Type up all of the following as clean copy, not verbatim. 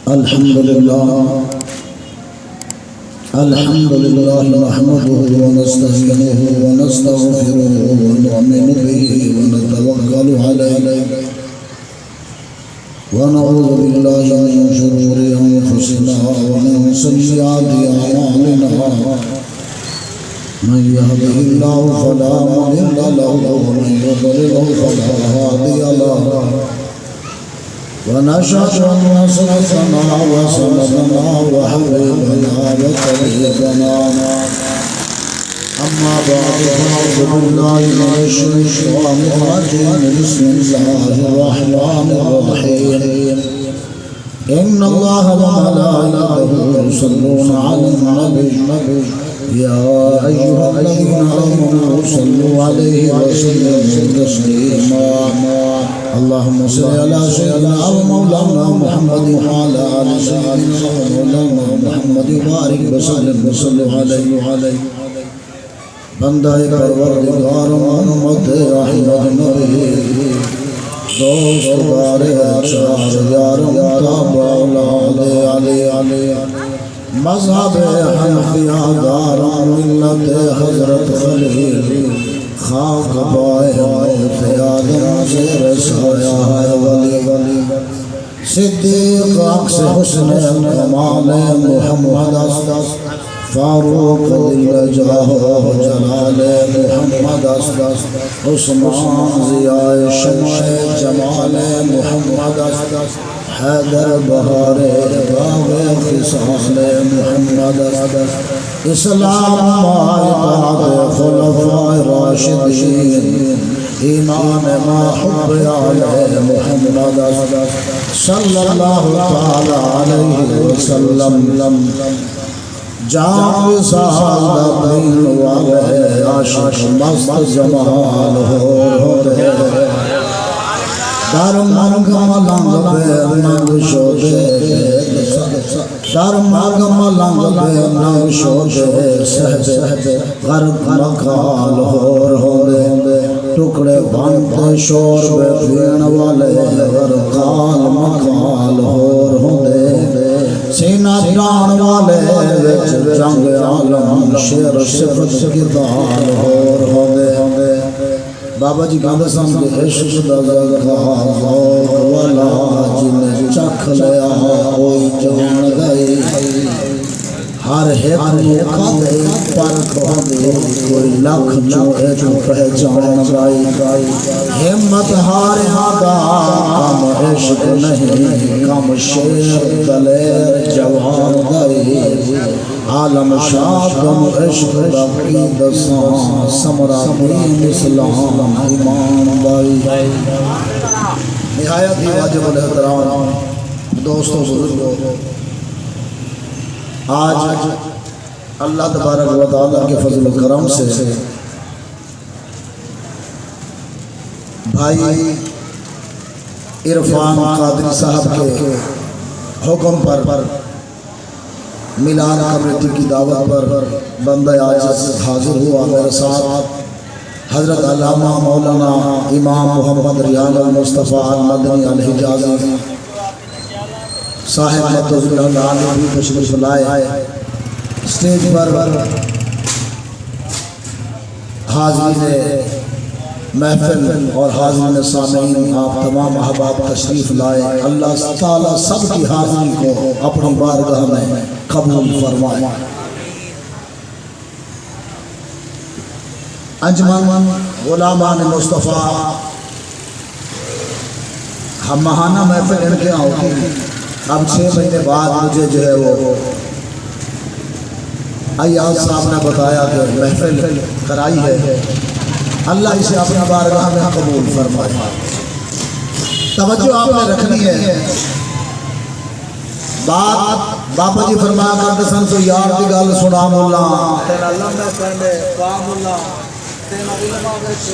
الحمد لله نحمده ونستعينه ونستغفره ونؤمن به ونتوكل عليه ونعوذ بالله من شرور أنفسنا ومن سيئات أعمالنا من يهده الله فلا مضل له ومن يضلل فلا هادي له ونشهد أن سيدنا وسندنا وحبيبنا وطبيبنا أما بعد فأعوذ بالله من الشيطان الرجيم بسم الله الرحمن الرحيم إن الله وملائكته يصلون على النبي يا أيها الذين آمنوا صلوا عليه وسلموا تسليما اللهم صل على سيدنا ومولانا محمد وعلى آل سيدنا ومولانا محمد وبارك وسلم عليه بندہ پروردگار محمد احمد نبی دوست دار اچار یار تابع اولاد علی مذہب حنفیہ دار ملت حضرت خلیل خاک بائے موت آدم زیر سایہ ہے ولی صدیق عکس حسن کمال محمد فاروق دل جاہ جلال محمد عثمان ضیاء شمع جمال محمد حیدر بہار باغ خصال محمد اسلام مائتاد خلفاء راشدین ایمان ما حب علی محمد صلی اللہ تعالی علیہ وسلم جام سال دین والے عاشق مست جمال ہوتے در مرگ ملنگ بے ننگ شودے در مرگ ملنگ بے ننگ شودے سہد غرب مکال ہوتے ٹکڑے بھانتے شور بے پھین والے غرقال مکال ہوتے سینہ ڈان والے جنگ عالم شیر صفت کردار ہوتے بابا جی کہاں دسان کے عشق دزگا والا جن چکھ لیا کوئی جان گئی ہر ایک موقع دے پر کھوڑے کوئی لکھ چوہے جو پہچان گئی ہمت ہارے آگا کم عشق نہیں کم شیر دلیر جوان گئی عالم شاہ کم عشق رقی دسان سمرہ دین اسلام ایمان گئی نہایت ہی واجب الاحترام دوستوں بزرگوں آج اللہ تبارک و تعالیٰ کے فضل و کرم سے بھائی عرفان قادری صاحب کے حکم پر میلاد کمیٹی کی دعوت پر بندہ عاجز حاضر ہوا میرے ساتھ حضرت علامہ مولانا امام محمد ریان المصطفیٰ المدنی الحجازی صاحب متوزل اللہ بھی تشریف لائے اسٹیج پر حاضرین محفل اور حاضرین سامعین آپ تمام احباب تشریف لائے اللہ تعالیٰ سب کی حاضری کو اپنی بارگاہ میں قبول فرمائے انجمن غلامان مصطفیٰ ہم ماہانہ محفل ان کے یہاں ہوتی اب 6 مہینے بعد مجھے جو ہے وہ ایاز صاحب نے بتایا کہ محفل کرائی ہے اللہ اسے اپنی بارگاہ میں قبول فرمائے توجہ آپ نے رکھنی ہے بات بابا جی فرمایا کرتے سن تو یار کی گل سنا مولا تیرا لمبے پہنے کام اللہ تیرا علمہ وچ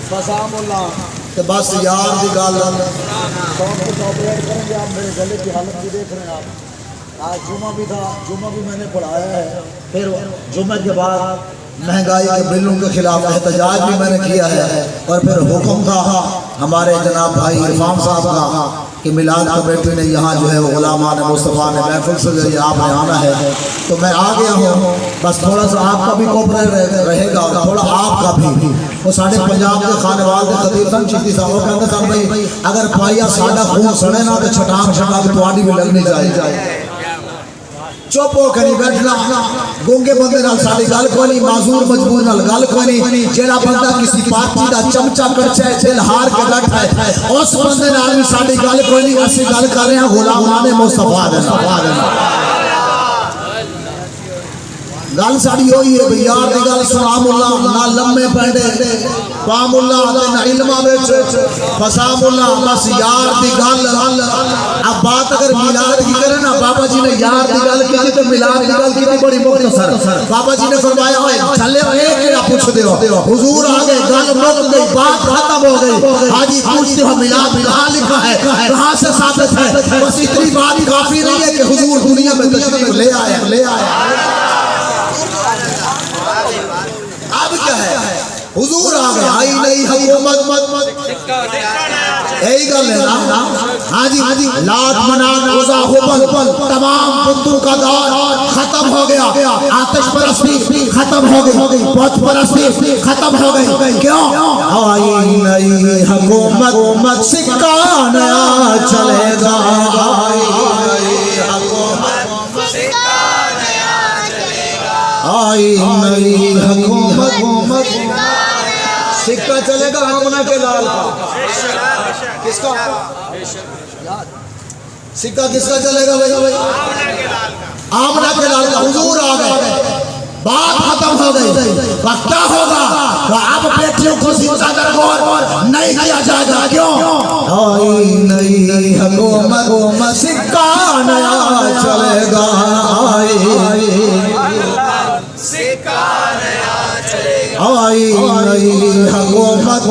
فضا مولا کہ بس یار کی گل کون کچھ آپریٹ کریں گے آپ میرے گلے کی حالت بھی دیکھ رہے ہیں آپ آج جمعہ بھی تھا جمعہ بھی میں نے پڑھایا ہے پھر جمعہ کے بعد مہنگائی کے بلوں کے خلاف احتجاج بھی میں نے کیا ہے اور پھر حکم تھا ہمارے جناب بھائی عرفان صاحب کا کہ میلاد کمیٹی نے یہاں جو ہے غلامان مصطفیٰ نے محفل سے یہ آپ نے آنا ہے تو میں آ گیا ہوں. بس تھوڑا سا آپ کا بھی کوپریٹ رہے گا اور تھوڑا آپ کا بھی. وہ ساڑھے پنجاب کے خانے والے خطیب سن چیتی صاحب وہ کہتے سن بھائی اگر پائیا ساڑھا خون سڑے نا تو چھٹان چھٹان تو آڈی بھی لگنی جائے. چپ ہو کے نہیں بیٹھنا. گونگے بندے نال ساڑی گل کوئی نہیں, معذور مجبور نال گل کوئی نہیں. جیڑا بندہ کسی پارٹی دا چمچا کرچا ہے دل ہار کے بیٹھا ہے اس بندے نال بھی ساڑی گل کوئی نہیں. اسی گل کر رہے ہیں غلامان مصطفیٰ دے. گل ساڑی ہوئی ہے بھئی یار دی گل سلام اللہ نہ لمے پینڈے پام اللہ نہ علمہ بیچ فسام اللہ. بس یار دی گل. اب بات اگر میلاد کی کرے نا بابا جی نے یار دی گل کی تو میلاد دی گل کی بڑی مختصر. بابا جی نے فرمایا ہوئے چلے ایک کیا پوچھ دے ہو حضور آگے گل مک گئی بات ختم ہو گئی. حاجی پوچھتے ہو میلاد کہاں لکھا ہے کہاں سے ثابت ہے. بس اتنی بات کافی نہیں ہے کہ حضور دنیا میں تشریف لے آیا. اب کیا ہے حضور آگے آئی نہیں حکومت یہی گل ہے نا. ہاں جی لات منات عزا حبل تمام بتوں کا دور ختم ہو گیا. آتش پرستی ختم ہو گئی, بت پرستی ختم ہو گئی. کیوں آئی نہیں حکومت سکہ نیا چلے گا. آئی نہیں حکومت سکہ نیا چلے گا. آئی نہیں حکومت سکہ چلے گا آمنہ کے لال کا. کس کا سکہ کس کا چلے گا بھائی؟ آمنہ کے لال کا. حضور آ گئے بات ختم ہو گئی. کیا ہوگا اب بیٹیوں کو زندہ درگور نہیں کیا جائے گا. کیوں آئی نئی حکومت سکہ نیا چلے گا. آئی نئی حکومت.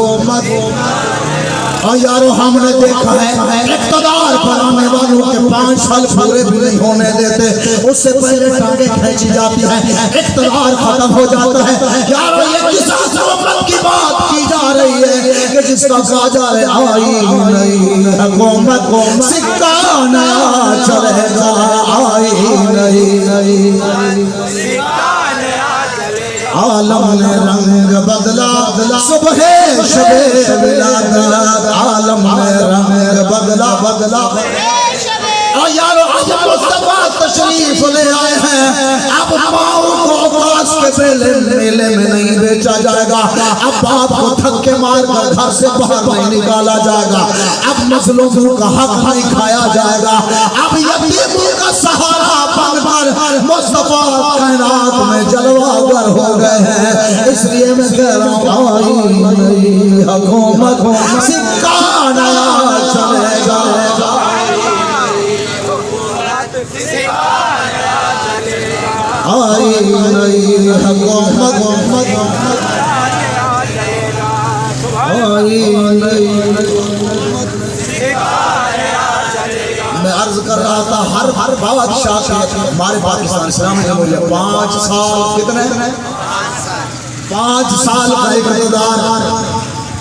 اور یارو ہم نے دیکھا ہے اقتدار پر آنے والوں کے 5 سال پورے بھی نہیں ہونے دیتے, اس سے پہلے ٹانگیں کھینچی جاتی ہیں, اقتدار ختم ہو جاتا ہے. یارو یہ کس حکومت کی بات کی جا رہی ہے کہ جس کا کہا جا رہے آئی نئی حکومت سکہ نیا چلے گا. آئی نئی عالم نے رنگ بدلا صبح شب ولادت. عالم نے رنگ بدلا اور یارو آج مصطفیٰ تشریف لے آئے ہیں. اب ماؤں کو عباس کے میلے میں نہیں بیچا جائے گا. اب باپ کو دھکے مار کر گھر سے باہر نہیں نکالا جائے گا. اب مظلوموں کا حق نہیں کھایا جائے گا. اب یتیموں کا سہارا بن کر مصطفیٰ کائنات میں جلوہ گر ہو گئے ہیں. اس لیے میں کہہ رہا ہوں آئی نئی حکومت سکہ نیا چلے گا. آئی نئی حکومت آئی نئی. میں عرض کر رہا تھا ہر بادشاہ کا ہمارے پاکستان اسلام جمہوریہ 5 سال کتنے 5 سال کا اقتدار.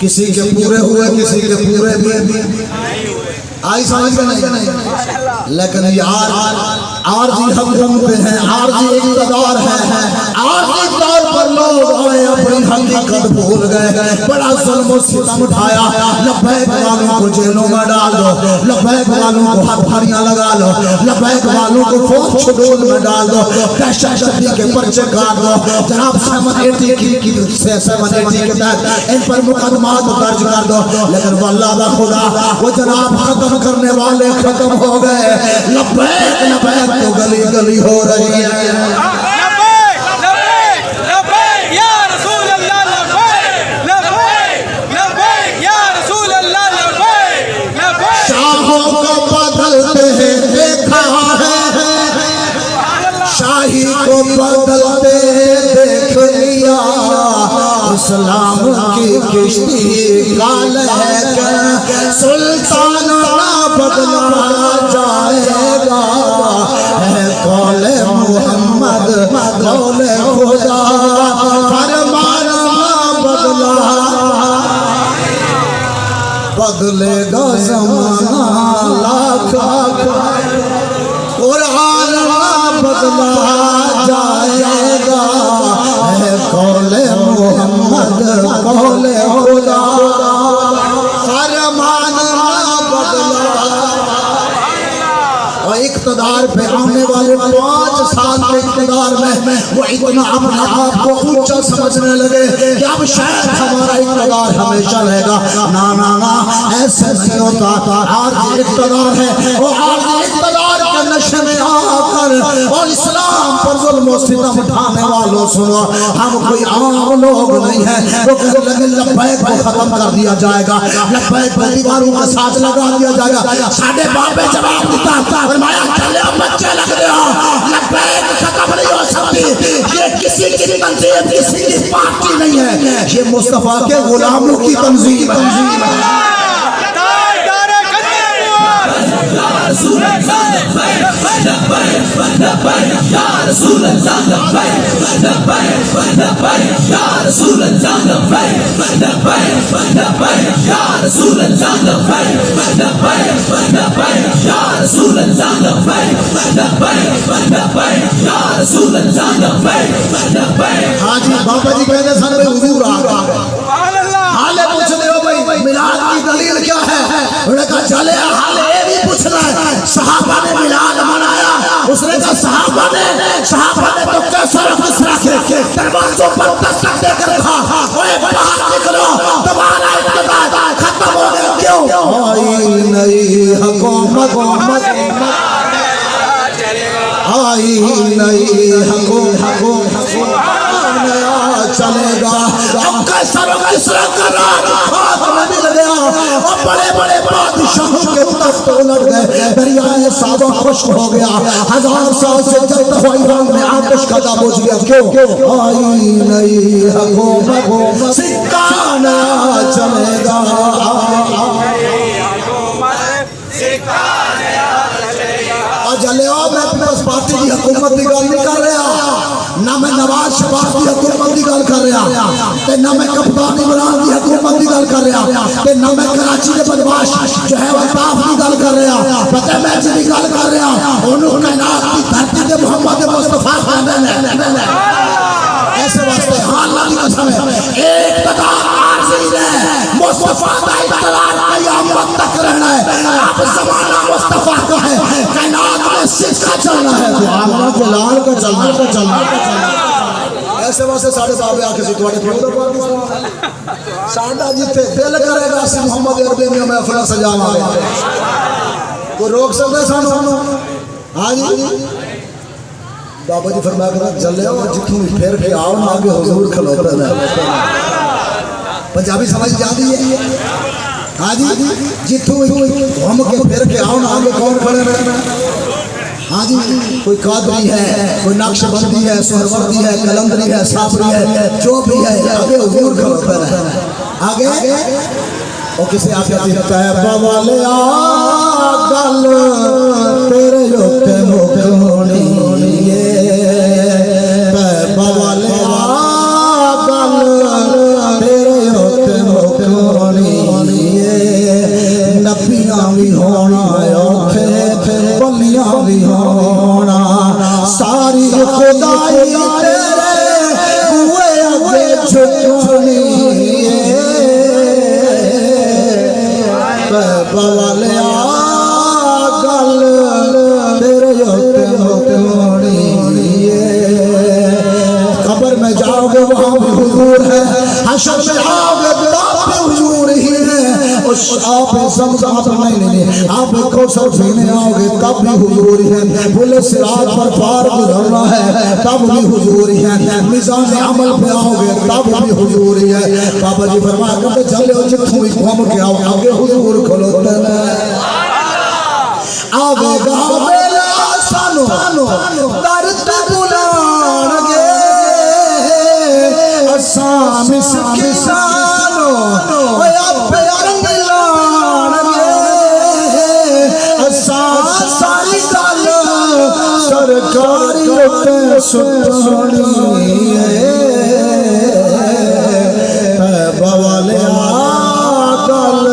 کسی کے پورے ہوئے کسی کے پورے بھی آئی سمجھ کے نہیں. لیکن یار عارضی حکومتیں ہیں, عارضی اقتدار ہے, عارضی طور پر لوگ آئے اپنی حقیقت بھول گئے. بڑا ظلم و ستم اٹھایا. لبیک والوں کو جیلوں میں ڈال دو, لبیک والوں کو ہتھ پھڑیاں لگا لو, لبیک والوں کو فوج چھڑول میں ڈال دو, دہشت گردی کے پرچے کاٹ دو. جناب 780 کے تحت ان پر مقدمات درج کر دو. لیکن واللہ دا خدا وہ جناب ختم کرنے والے ختم ہو گئے. لبیک لبیک تو گلی گلی ہو رہی ہے. شاہوں کو بدلتے ہیں دیکھا ہے, شاہی کو بدلتے دیکھ لیا. اسلام کی کشتی کا لہر سلطان نہ بدلا جائے گا. ہے قول محمد قول خدا فرمان نہ بدلا. بدلے گا زمانہ بدلا جائے گا قول محمد قول خدا فرمان نہ بدلا اور اقتدار پہ آنے والے 5 سال کے اقتدار میں وہ اتنا اپنے آپ کو اونچا سمجھنے لگے کہ اب شاید ہمارا اقتدار ہمیشہ رہے گا. نا ایسے نہیں ہوتا. عارضی اقتدار ہے وہ عارضی اقتدار کے نشے میں آ کر اور اسلام پر ظلم و ستم اٹھانے والوں سنو ہم کوئی عام لوگ نہیں ہیں. وہ کہنے لگے لبیک کو ختم کر دیا جائے گا, لبیک کو دیواروں کے ساتھ لگا دیا جائے گا. ساڈے باپ نے جواب دیتا فرمایا چلے بچے لگ دے ہو لبیک ختم نہیں ہو سکتی. یہ کسی کی تنظیم کسی کی پارٹی نہیں ہے, یہ مصطفیٰ کے غلاموں کی تنظیم ہے. یا رسول اللہ لبیک لبیک یا رسول اللہ لبیک لبیک لبیک یا رسول اللہ لبیک لبیک لبیک یا رسول اللہ لبیک لبیک لبیک یا رسول اللہ لبیک لبیک لبیک یا رسول اللہ لبیک لبیک. ہاں جی بابا جی کہتے ہیں سن پہ حضور آ گئے. حالے پوچھ لے ہو بھائی میلاد کی دلیل کیا ہے؟ انہوں نے کہا چلے حالے یہ بھی پوچھنا ہے صحابہ نے میلاد منایا. اس نے کہا صحابہ نے تو کیسا رفض رکھے دروازوں پر دستک دے کر کہا اوے باہر نکلو تمہارا اقتدار ختم ہو گیا. کیوں؟ آئی نئی حکومت آئی نئی حکومت نیا چلے گا. اب کیسر و کسرا کا راج خاک میں مل گیا اور بڑے بڑے بادشاہوں کے تخت الٹ گئے. دریائے صحابہ خشک ہو گیا. 1000 سال سے چلتا ہوا ایران میں آتش کا داغ بجھ گیا. کیوں؟ آئی نئی حکومت سکہ نیا چلے گا. جلیو میں پیپلز پارٹی کی حکومت کی گل نہیں کر رہا, نہ میں نواز شریف کی حکومت کی گل کر رہا, تے نہ میں کپتان عمران کی حکومت کی گل کر رہا, تے نہ میں کراچی کے بدماش جو ہے الطاف کی گل کر رہا. پتہ میں جی کی گل کر رہا انہوں کائنات کی دھرتی کے محمد مصطفیٰ خاندان ایسے واسطے ہاں اللہ کی قسم ہے ایک اقتدار عارضی ہے. مصطفیٰ کا اقتدار قیامت تک رہنا ہے. اب زمانہ مصطفیٰ کا ہے, کائنات میں سکہ چلنا ہے تو آمنہ جلال کا چلنا. ایسے واسطے ساڑھے صاحب آکے سے توڑے پاکستان ساڑھا جیتے دل کرے گا سی محمد عربی میں محفلہ سجانا ہے کوئی روک سکتے سانو. ہاں جی بابا جی فرمایا کرنا جلے ہو جتوں بھی پھر کے آؤ نا آگے حضور کھلوتا ہے. پنجابی سمجھ جاتی ہے. ہاں جی جتوں بھی ہم کے پھر کے آؤ نا آگے کون کھڑے رہنا. ہاں جی کوئی قادری ہے, کوئی نقش بندی ہے, سہروردی ہے, کلندری ہے, صابری ہے, جو بھی ہے آگے حضور کھلوتا ہے. آگے اور کسی آپ کہتے ہیں تیبہ والے آگل تیرے ہوتے مکھونی تیبہ والے آگل تیرے ہوتے مکھونی نبیاں بھی ہونا اوکھے بلیاں بھی ہونا ساری خدائی تیرے ہوئے اگے جھکونی والے آگل تیرے ہوتے مکھونی. قبر میں جاؤ گے وہاں بھی حضور ہے, حشر میں آؤ گے تب بھی حضور ہی ہے. آپ زمزم نہیں آپ کوثر پینے آؤ گے تب بھی حضور ہی ہے. پل صراط پر پار گزرنا ہے تب بھی حضور ہی ہے. میزان عمل پہ آؤ گے تب بھی حضور ہی ہے. بابا جی فرمایا کرتے چلے ہو جتوں بھی گھوم کے آؤ آگے حضور کھلوتے ہیں. آگے گا میلا سانو در بلان گے اسام اس کسانو اب رنگ لان گے اسام ساری گل سرکاری اتے سنی تیبہ والے آگل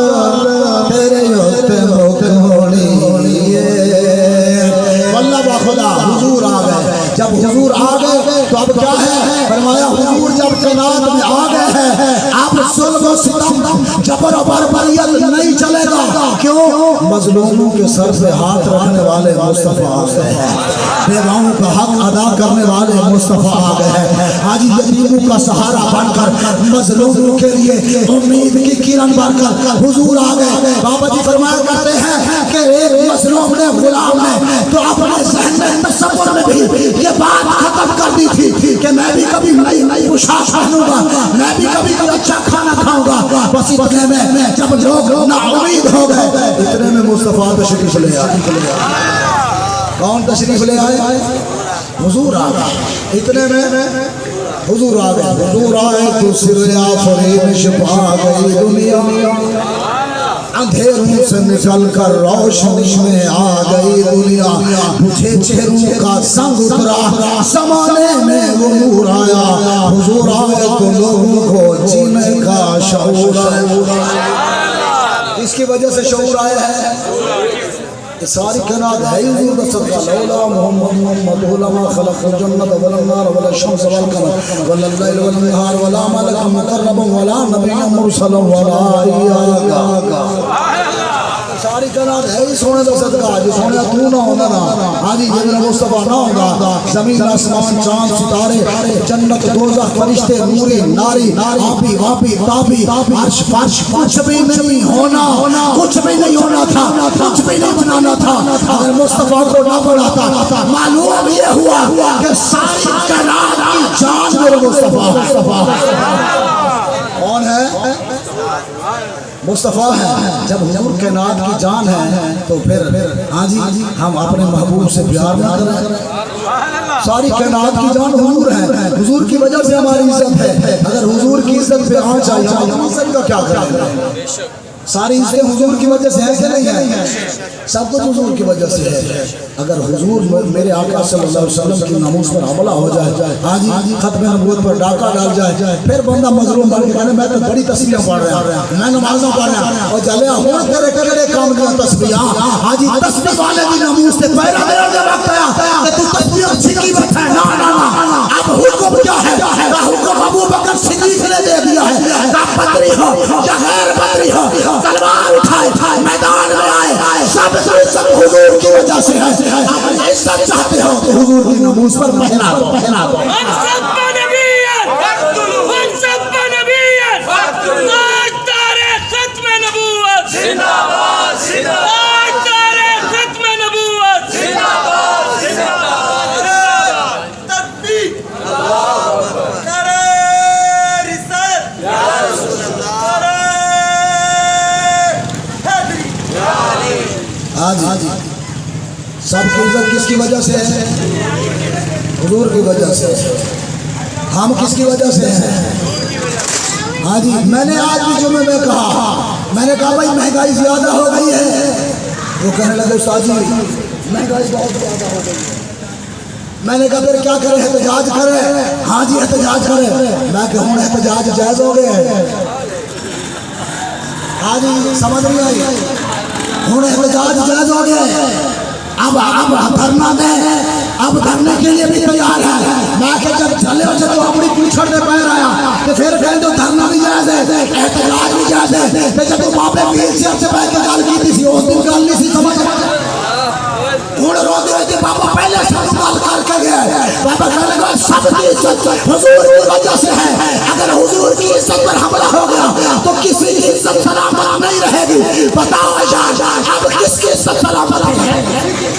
تیرے ہوتے مکھونی. واللہ با خدا حضور آ گئے. جب حضور آ گئے تو اب کیا ہے؟ فرمایا حضور جب کائنات میں آ گئے ہیں اب ظلم و ستم جبر و بربریت نہیں چلے گا. کیوں؟ مظلوموں کے سر پہ ہاتھ رکھنے والے مصطفیٰ آ گئے ہیں, بیواؤں کا حق ادا کرنے والے مصطفیٰ آ گئے ہیں. آج یتیموں کا سہارا بن کر مظلوموں کے لیے امید کی کرن بن کر حضور آ گئے. بابا جی فرمایا کرتے ہیں کہ ایک مظلوم نے غلام نے تو اپنے ذہن میں تصور میں بھی یہ بات ختم کر دی تھی کہ میں بھی کبھی نئی پوشاک پہنوں گا, میں بھی کبھی کوئی اچھا کھانا کھاؤں گا. بس اتنے میں جب لوگ نا امید ہو گئے اتنے میں مصطفیٰ تشریف لے آئے. کون تشریف لے آئے؟ حضور آ گئے. اتنے میں حضور آ گئے. حضور آئے تو سریا فریب چھپا گئی دنیا, اندھیروں سے نکل کر روشنی میں آ گئی دنیا. مجھے چہروں کا سنگ اترا زمانے میں وہ نور آیا. حضور آئے تو لوگوں کو جینے کا شعور آیا. اس کی وجہ سے شعور آیا ہے. ساری کائنات ہے حضور کا صدقہ. لولا محمد علماء خلق الجنت والنار ولا الشمس والقمر ولا الليل والنهار ولا ملك مقرب ولا نبي مرسل ولا إياك. ساری کائنات ہے ہی سونے کا صدقہ. جو سونے تو نہ ہونا نا, ہاں جی جب مصطفیٰ نہ ہوگا زمین آسمان چاند ستارے جنت دوزخ فرشتے نوری ناری آبی واپی تابی عرش فرش کچھ بھی نہیں ہونا, کچھ بھی نہیں ہونا تھا, کچھ بھی نہیں بنانا تھا اگر مصطفیٰ کو نہ بناتا. معلوم یہ ہوا کہ ساری کائنات کی جان میرے مصطفیٰ. کون ہے؟ مصطفیٰ ہے. جب حضور کائنات کی جان ہے تو پھر ہاں جی ہم اپنے محبوب سے پیار نہ کریں. ساری کائنات کی جان حضور ہے. حضور کی وجہ سے ہماری عزت ہے. اگر حضور کی عزت پہ آ جائے ہم عزت کا کیا کریں؟ ساری عزتیں حضور کی وجہ سے ہے کہ نہیں ہے؟ سب کچھ حضور کی وجہ سے ہے. اگر حضور میرے آقا صلی اللہ علیہ وسلم کی ناموس پر حملہ ہو جائے, ہاں جی ختم نبوت پر ڈاکہ ڈال جائے, پھر بندہ مظلوم بن کے کہنے میں تو بڑی تسبیح پڑھ رہا ہوں, میں نمازوں پڑھ رہا ہوں, اور جلیا ہوں تیرے کڑے کام کا تسبیح. ہاں جی تسبیح والے کی ناموس سے پہلا میرا جب وقت آیا کہ تو تسبیح اچھی کی بات ہے. نا اب حکم کیا ہے؟ حکم ابو بکر صدیق نے دے دیا ہے. نہ بدری ہو یا غیر بدری ہو تلوار اٹھائے میدان میں آئے. سب حضور کی وجہ سے ہے. آپ عزت چاہتے ہو تو حضور کی ناموس پر پہنا دو. سب کی عزت کس کی وجہ سے ہے؟ حضور کی وجہ سے. ہم کس کی وجہ سے ہیں؟ ہاں جی میں نے آج بھی جمعے میں کہا, میں نے کہا بھائی مہنگائی زیادہ ہو گئی ہے. وہ کہنے لگے استاد جی مہنگائی بہت زیادہ ہو گئی. میں نے کہا پھر کیا کریں؟ احتجاج کریں. ہاں جی احتجاج کریں. میں کہ ہوں احتجاج جائز ہو گئے. ہاں جی سمجھ نہیں آئی. ہوں احتجاج جائز ہو گئے. اب دھرنا دیں, اب دھرنے کے لیے بھی تیار ہے. میں کہ جب چلے ہو جب اپنی پوچھڑ میں پیر آیا تو پھر کہیں تو دھرنا بھی جائز ہے, احتجاج بھی جائز ہے. کہ جب وہاں پہ ویل چیئر سے بیٹھ کے گل کی تھی اس دن گل نہیں سی سمجھ. ہوں رو دے کہ بابا پہلے سب گل کر کے گئے. بابا کہنے لگا سب کی عزت حضور کی وجہ سے ہے. اگر حضور کی عزت پر حملہ ہو گیا تو کسی کی عزت سلامت نہیں رہے گی. بتاؤ اب کس کی عزت سلامت رہے گی؟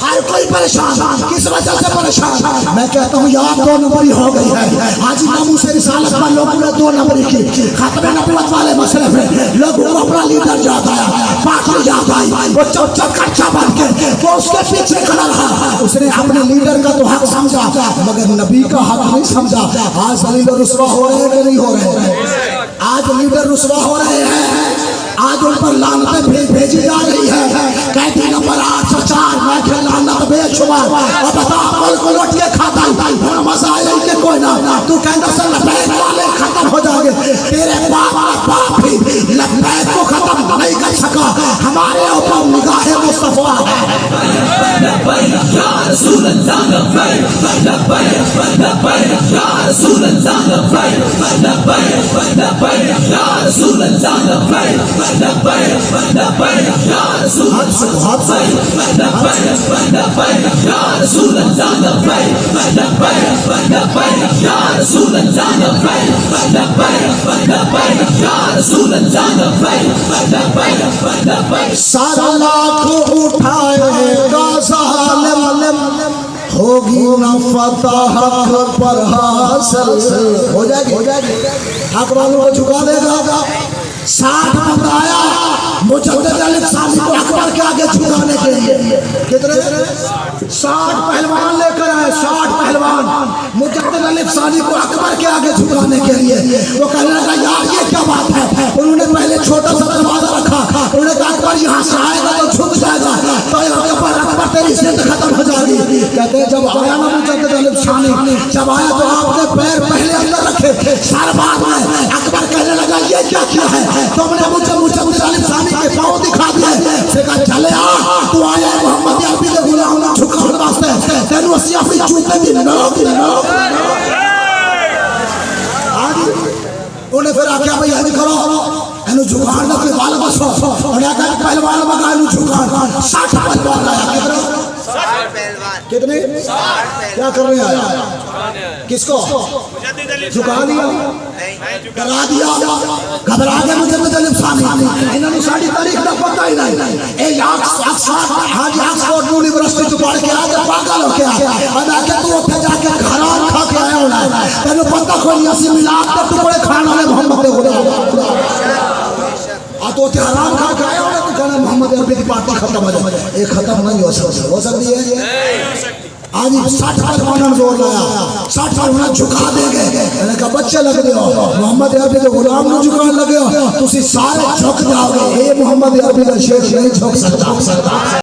ہر کوئی پریشان, کس وجہ سے پریشان؟ میں کہتا ہوں یار 2 نمبری ہو گئی ہے. آج ناموس رسالت پر لوگوں نے 2 نمبری کی. ختم نبوت والے مسئلے پہ لوگوں کو اپنا لیڈر یاد آیا, پاکر یاد آئی. وہ چپ چپ کچا بن کے وہ اس کے پیچھے کھڑا رہا. اس نے اپنے لیڈر کا تو حق سمجھا مگر نبی کا حق نہیں سمجھا. آج لیڈر رسوا ہو رہے ہیں کہ نہیں ہو رہے؟ آج لیڈر رسوا ہو رہے ہیں. آج ان پر لعنتیں بھیجی جا رہی ہے. قیدی نمبر 804 میں کہ لعنت بے شمار. اور بتا ملک کو لوٹ کے کھاتا ہوں. مزہ آیا کہ کوئی نہ تو کہنا سر لبیک والے ختم ہو جائیں گے. تیرے باپ بھی لبیک کو ختم نہیں کر سکا. ہمارے اوپر نگاہ مصطفیٰ ہے. لبیک یا رسول اللہ لبیک لبیک لبیک یا رسول اللہ لبیک لبیک لبیک یا رسول اللہ لبیک لبیک لبیک یا رسول اللہ لبیک لبیک لبیک یا رسول اللہ لبیک لبیک لبیک یا رسول اللہ لبیک لبیک لبیک یا رسول اللہ لبیک لبیک لبیک سارا لاکھ اٹھائے گا ظالم ہوگی نہ فتح حق پر حاصل ہو جائے گی حق والوں کو جھکا دے گا 60 بتایا مجدد علی ثانی کو اکبر کے آگے جھکانے کے لیے کتنے 60 پہلوان لے کر آئے 60 پہلوان مجدد علی ثانی کو اکبر کے آگے جھکانے کے لیے وہ کہنے لگا یار یہ کیا بات ہے انہوں نے پہلے چھوٹا سا دروازہ رکھا انہوں نے کہا اکبر یہاں سے آئے گا تو جھک جائے گا تو اکبر تیری زند ختم ہو جائے گی کہتے ہیں جب آیا نا مجدد علی ثانی جب آیا تو آپ نے پیر پہلے اندر رکھے سر بعد میں اکبر کہنے لگا یہ کیا ہے تم نے مجھے مجدد علی ثانی کے پاؤں دکھا دیے سے کہا چلے تو آیا محمد عربی کے غلام نے جھکانے واسطے تینوں اسی اپنی جوتے دی نوک انہیں پھر آکیا بھئی ہمیں کرو انہوں جھکان نہ کوئی بالا بسو انہیں کہا پہلوان مگا انہوں جھکان 60 پہلوان آیا کتنے کیا کر رہے ہیں کس کو جھکا دیا ڈرا دیا گھبرا گیا مجدد علی ثانی انہوں نے ساری تاریخ کا پتہ ہی نہیں آکسفورڈ یونیورسٹی تو پڑھ کے آگے پاگل ہو کے آیا اب آگے تو اٹھے جا کے گھران کھا کے آیا ہونا ہے تینوں پتہ کوئی نہیں اسی ملاد کے ٹکڑے کھانا ہے محمد خدا تو حرام کھا کے آیا ہونا تو کہنا محمد عربی کی پارٹی ختم ہو جائے ایک ختم نہیں ہو سکتی ہے آج 60 پہلوانوں زور لایا 60 پہلوان جھکا دے گئے میں نے کہا بچے لگ دے ہو محمد عربی کے غلام نو جھکان لگے ہو تسی سارے جھک جاؤ گے یہ محمد عربی کا شیخ نہیں جھک سکتا